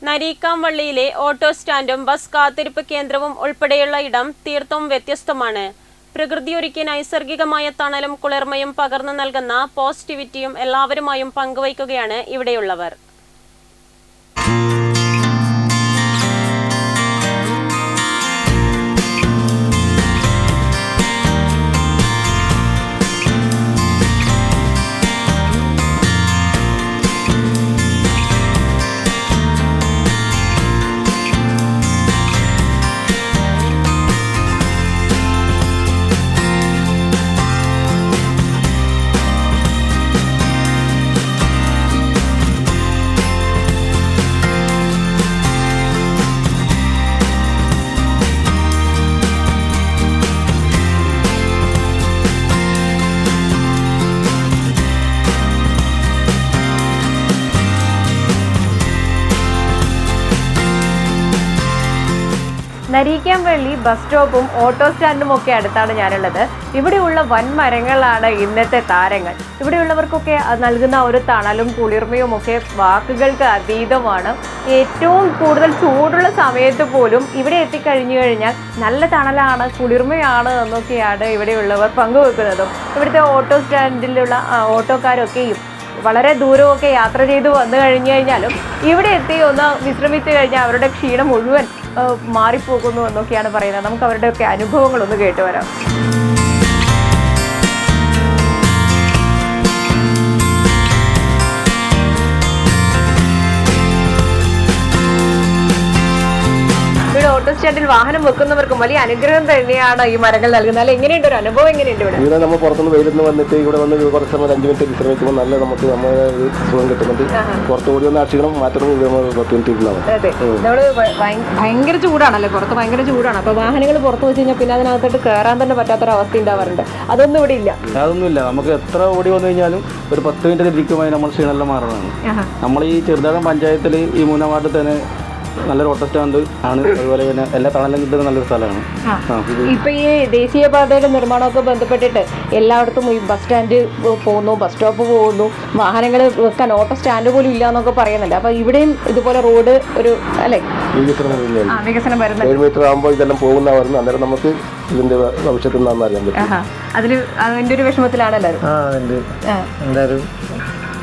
നരീക്കാംവള്ളിയിലെ auto സ്റ്റാൻഡും bus കാത്തിരിപ്പ് കേന്ദ്രവും ഉൾപ്പെടെയുള്ള ഇടം തീർത്തും വ്യത്യസ്തമാണ്. പ്രകൃതിയൊരുക്കിയ നൈസർഗികമായ തണലും കുളിർമയും പകർന്നു നൽകുന്ന പോസിറ്റിവിറ്റിയും എല്ലാവരുമായും പങ്കുവയ്ക്കുകയാണ് ഇവിടെയുള്ളവർ. നരീക്കാംവള്ളി ബസ് സ്റ്റോപ്പും ഓട്ടോ സ്റ്റാൻഡും ഒക്കെ അടുത്താണ് ഞാനുള്ളത്. ഇവിടെയുള്ള വൻ മരങ്ങളാണ് ഇന്നത്തെ താരങ്ങൾ. ഇവിടെയുള്ളവർക്കൊക്കെ നൽകുന്ന ഒരു തണലും കുളിർമയും ഒക്കെ വാക്കുകൾക്ക് അതീതമാണ്. ഏറ്റവും കൂടുതൽ ചൂടുള്ള സമയത്ത് പോലും ഇവിടെ എത്തിക്കഴിഞ്ഞു കഴിഞ്ഞാൽ നല്ല തണലാണ്, കുളിർമയാണ് എന്നൊക്കെയാണ് ഇവിടെയുള്ളവർ പങ്കുവെക്കുന്നതും. ഇവിടുത്തെ ഓട്ടോ സ്റ്റാൻഡിലുള്ള ഓട്ടോക്കാരൊക്കെയും വളരെ ദൂരമൊക്കെ യാത്ര ചെയ്ത് വന്നു കഴിഞ്ഞു കഴിഞ്ഞാലും ഇവിടെ എത്തി ഒന്ന് വിശ്രമിച്ചു കഴിഞ്ഞാൽ അവരുടെ ക്ഷീണം മുഴുവൻ മാറിപ്പോകുന്നു എന്നൊക്കെയാണ് പറയുന്നത്. നമുക്ക് അവരുടെയൊക്കെ അനുഭവങ്ങളൊന്ന് കേട്ടു വരാം. ഓട്ടോ സ്റ്റാൻഡിൽ വാഹനം വെക്കുന്നവർക്കും വലിയ അനുഗ്രഹം തന്നെയാണ് ഈ മരങ്ങൾ നൽകുന്നത്. അല്ല, എങ്ങനെയുണ്ട് ഒരു അനുഭവം? എങ്ങനെയുണ്ട് ഇവിടെ നമ്മൾ പുറത്തുനിന്ന് വെയിലൊന്ന് വന്നിട്ട് ഇവിടെ വന്ന് കുറച്ച് സമയം 5 മിനിറ്റ് വിശ്രമിക്കുമ്പോൾ നല്ല നമുക്ക് നമ്മുടെ സുഖം കിട്ടുന്നുണ്ട്. പുറത്ത് കൂടി വന്ന ക്ഷീണം മാറ്റണം. 10 മിനിറ്റ് ഇരുന്നാണ്. അതെ, നമ്മള് ഭയങ്കര ചൂടാണല്ലോ, പുറത്ത് ഭയങ്കര ചൂടാണ്. അപ്പൊ വാഹനങ്ങൾ പുറത്ത് വെച്ച് കഴിഞ്ഞാൽ പിന്നെ അതിനകത്തോട്ട് കയറാൻ തന്നെ പറ്റാത്തൊരവസ്ഥ ഉണ്ടാവാറുണ്ട്. അതൊന്നും ഇവിടെ ഇല്ല. അതൊന്നുമില്ല. നമുക്ക് എത്ര ഓടി വന്നു കഴിഞ്ഞാലും ഒരു 10 മിനിറ്റ് ഇരിക്കുമ്പോൾ നമ്മൾ ക്ഷീണമെല്ലാം മാറുന്നതാണ്. നമ്മൾ ഈ ചെറുതാഴം പഞ്ചായത്തിൽ ഈ 3-ാം വാർഡിൽ തന്നെ നല്ലൊരു ഓട്ടോ സ്റ്റാൻഡ് ആണ്. അതുപോലെ തന്നെ എല്ലാ തണലും കിട്ടുന്ന നല്ലൊരു സ്ഥലമാണ്. ഇപ്പൊ ഈ ദേശീയപാതയുടെ നിർമ്മാണമൊക്കെ ബന്ധപ്പെട്ടിട്ട് എല്ലായിടത്തും ഈ ബസ് സ്റ്റാൻഡ് പോകുന്നു, ബസ് സ്റ്റോപ്പ് പോകുന്നു, വാഹനങ്ങൾ വെക്കാൻ ഓട്ടോ സ്റ്റാൻഡ് പോലും ഇല്ല എന്നൊക്കെ പറയുന്നുണ്ട്. അപ്പൊ ഇവിടെയും ഇതുപോലെ റോഡ് ഒരു അല്ലെ വികസനം വരുന്നുണ്ട്. ഇതെല്ലാം പോകുന്നവരുന്നു. അന്നേരം നമുക്ക് ഇതിന്റെ ഭവിഷ്യത്തിൽ നിന്നാണ് അറിയാൻ പറ്റും. അതിന്റെ ഒരു വിഷമത്തിലാണ് എല്ലാവരും. എന്തായാലും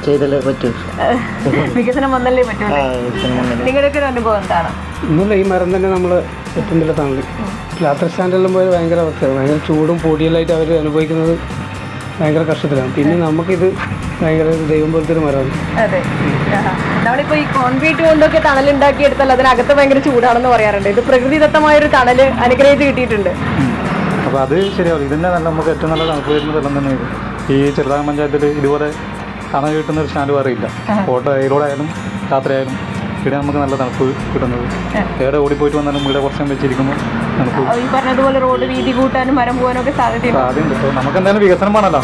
ചെയ്തല്ലേ പറ്റൂ. വികസനം വന്നല്ലേ പറ്റൂ. നിങ്ങളുടെയൊക്കെ ഒരു അനുഭവം എന്താണ്? ഒന്നുമില്ല, ഈ മരം തന്നെ നമ്മൾ ഏറ്റവും വലിയ തണല്. യാത്ര സ്റ്റാൻഡെല്ലാം പോയത് ഭയങ്കര അവസ്ഥയാണ്. ഭയങ്കര ചൂടും പൊടിയെല്ലായിട്ട് അവർ അനുഭവിക്കുന്നത് ഭയങ്കര കഷ്ടത്തിലാണ്. പിന്നെ നമുക്കിത് ഭയങ്കര ദൈവം പോലത്തെ ഒരു മരമാണ്. അതെ, നമ്മളിപ്പോൾ ഈ കോൺക്രീറ്റ് കൊണ്ടൊക്കെ തണലുണ്ടാക്കിയെടുത്താൽ അതിനകത്ത് ഭയങ്കര ചൂടാണെന്ന് പറയാറുണ്ട്. ഇത് പ്രകൃതിദത്തമായൊരു തണല് അനുഗ്രഹിച്ച് കിട്ടിയിട്ടുണ്ട്. അപ്പോൾ അത് ശരിയാവും. ഇതിൻ്റെ നല്ല നമുക്ക് ഏറ്റവും നല്ല തണുപ്പ് വരുന്ന സ്ഥലം തന്നെ ഈ ചെറുതാഴം പഞ്ചായത്തിൽ ഇതുപോലെ തണൽ കിട്ടുന്ന ഒരു സ്റ്റാൻഡ് അറിയില്ല. ഓട്ടോ റോഡായാലും യാത്രയായാലും ഇവിടെ നമുക്ക് നല്ല തണുപ്പ് കിട്ടുന്നത്. എവിടെ ഓടിപ്പോയിട്ട് വന്നാലും ഇവിടെ കുറച്ചും വെച്ചിരിക്കുമ്പോൾ നമുക്ക് ഈ പറഞ്ഞതുപോലെ റോഡ് വീതി കൂട്ടാനും മരം പോകാനും ഒക്കെ സാധ്യതയുണ്ട്. നമുക്ക് എന്തായാലും വികസനം വേണമല്ലോ.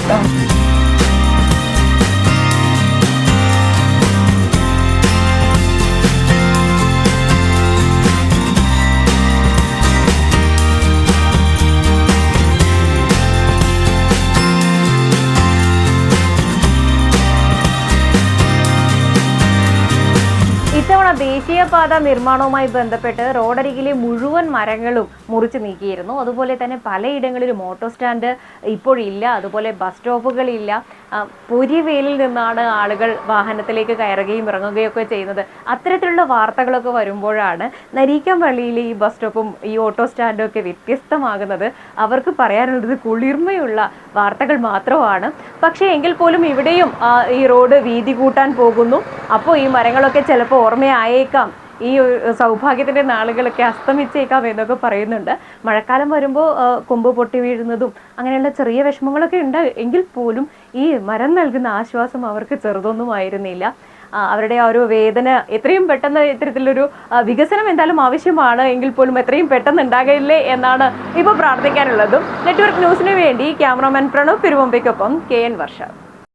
ഇത്തവണ ദേശീയപാത നിർമ്മാണവുമായി ബന്ധപ്പെട്ട് റോഡരികിലെ മുഴുവൻ മരങ്ങളും മുറിച്ച് നീക്കിയിരുന്നു. അതുപോലെ തന്നെ പലയിടങ്ങളിലും ഓട്ടോ സ്റ്റാൻഡ് ഇപ്പോഴില്ല, അതുപോലെ ബസ് സ്റ്റോപ്പുകളില്ല. പൊരിവെയിലിൽ നിന്നാണ് ആളുകൾ വാഹനത്തിലേക്ക് കയറുകയും ഇറങ്ങുകയൊക്കെ ചെയ്യുന്നത്. അത്തരത്തിലുള്ള വാർത്തകളൊക്കെ വരുമ്പോഴാണ് നരീക്കാംവള്ളിയിലെ ഈ ബസ് സ്റ്റോപ്പും ഈ ഓട്ടോ സ്റ്റാൻഡും ഒക്കെ വ്യത്യസ്തമാകുന്നത്. അവർക്ക് പറയാനുള്ളത് കുളിർമയുള്ള വാർത്തകൾ മാത്രമാണ്. പക്ഷേ എങ്കിൽ പോലും ഇവിടെയും ഈ റോഡ് വീതി കൂട്ടാൻ പോകുന്നു. അപ്പോൾ ഈ മരങ്ങളൊക്കെ ചിലപ്പോൾ ഓർമ്മയായേക്കാം. ഈ സൗഭാഗ്യത്തിൻ്റെ നാളുകളൊക്കെ അസ്തമിച്ചേക്കാം എന്നൊക്കെ പറയുന്നുണ്ട്. മഴക്കാലം വരുമ്പോൾ കൊമ്പ് പൊട്ടി വീഴുന്നതും അങ്ങനെയുള്ള ചെറിയ വിഷമങ്ങളൊക്കെ ഉണ്ട്. എങ്കിൽ പോലും ഈ മരം നൽകുന്ന ആശ്വാസം അവർക്ക് ചെറുതൊന്നും ആയിരുന്നില്ല. അവരുടെ ആ ഒരു വേദന എത്രയും പെട്ടെന്ന് ഇത്തരത്തിലൊരു വികസനം എന്തായാലും ആവശ്യമാണ്. എങ്കിൽ പോലും എത്രയും പെട്ടെന്ന് ഉണ്ടാകില്ലേ എന്നാണ് ഇപ്പോൾ പ്രാർത്ഥിക്കാനുള്ളതും. നെറ്റ്വർക്ക് ന്യൂസിന് വേണ്ടി ക്യാമറാമാൻ പ്രണവ് പെരുവമ്പയ്ക്കൊപ്പം KN വർഷ.